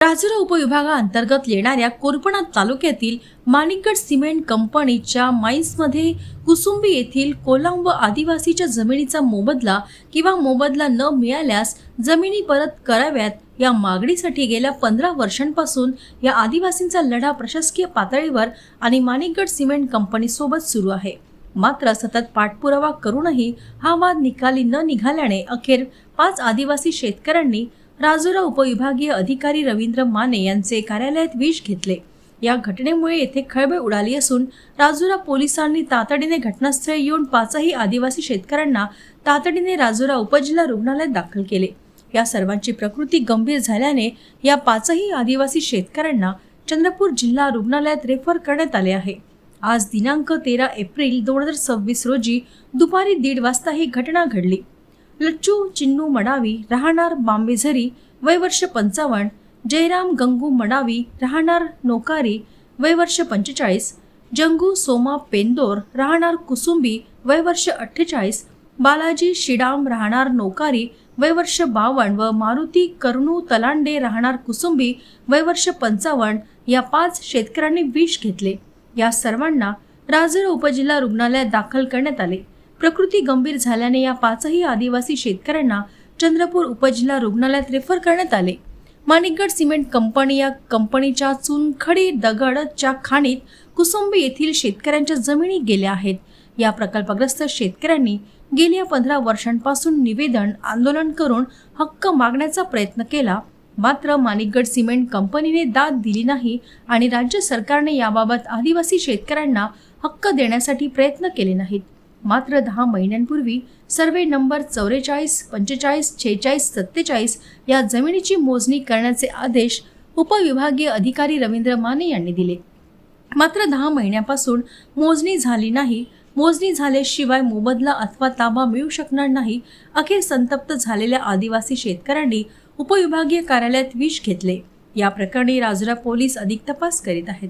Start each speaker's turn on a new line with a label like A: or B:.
A: राजुरा उपविभागाअंतर्गत येणाऱ्या कोरपणा तालुक्यातील माणिकगड सिमेंट कंपनीच्या माईन्समध्ये कुसुंबी येथील कोलाम व आदिवासीच्या जमिनीचा मोबदला किंवा मोबदला न मिळाल्यास जमिनी परत कराव्यात या मागणीसाठी गेल्या 15 वर्षांपासून या आदिवासींचा लढा प्रशासकीय पातळीवर आणि माणिकगड सिमेंट कंपनीसोबत सुरू आहे। मात्र सतत पाठपुरावा करूनही हा वाद निकाली न निघाल्याने अखेर 5 आदिवासी शेतकऱ्यांनी राजुरा उपविभागीय अधिकारी रवींद्र माने यांचे कार्यालयात विष घेतले। या घटनेमुळे येथे खळबळ उडाली असून राजुरा पोलिसांनी तातडीने घटनास्थळी येऊन 5ही आदिवासी शेतकऱ्यांना तातडीने राजुरा उपजिल्हा रुग्णालयात दाखल केले। या सर्वांची प्रकृती गंभीर झाल्याने या 5ही आदिवासी शेतकऱ्यांना चंद्रपूर जिल्हा रुग्णालयात रेफर करण्यात आले आहे। आज दिनांक 13 एप्रिल 2026 रोजी दुपारी 1:30 वाजता ही घटना घडली। लच्चू चिन्नू मडावी राहणार बांबेझरी वय वर्ष 55, जयराम गंगू मडावी राहणार नोकारी वय वर्ष 45, जंगू सोमा पेंदोर राहणार कुसुंबी वय वर्ष 48, बालाजी शिडाम राहणार नोकारी वय वर्ष 52 व मारुती करुणू तलांडे राहणार कुसुंबी वय वर्ष 55 या 5 शेतकऱ्यांनी विष घेतले। या सर्वांना राजुरा उपजिल्हा रुग्णालयात दाखल करण्यात आले। प्रकृती गंभीर झाल्याने या 5ही आदिवासी शेतकऱ्यांना चंद्रपूर उपजिल्हा रुग्णालयात रेफर करण्यात आले। माणिकगड सिमेंट कंपनी या कंपनीच्या चुनखडी दगडच्या खाणीत कुसुंबी येथील शेतकऱ्यांच्या जमिनी गेल्या आहेत। या प्रकल्पग्रस्त शेतकऱ्यांनी गेल्या 15 वर्षांपासून निवेदन आंदोलन करून हक्क मागण्याचा प्रयत्न केला, मात्र माणिकगड सिमेंट कंपनीने दाद दिली नाही आणि राज्य सरकारने याबाबत आदिवासी शेतकऱ्यांना हक्क देण्यासाठी प्रयत्न केले नाहीत। मात्र 10 महिन्यांपूर्वी सर्वे नंबर 44, 45, 46, 47 या जमिनीची मोजणी करण्याचे आदेश उपविभागीय अधिकारी रवींद्र माने यांनी दिले। मात्र 10 महिन्यापासून मोजणी झाली नाही। मोजणी झाल्याशिवाय मोबदला अथवा ताबा मिळू शकणार नाही। अखेर संतप्त झालेल्या आदिवासी शेतकऱ्यांनी उपविभागीय कार्यालयात विष घेतले। या प्रकरणी राजुरा पोलीस अधिक तपास करीत आहेत।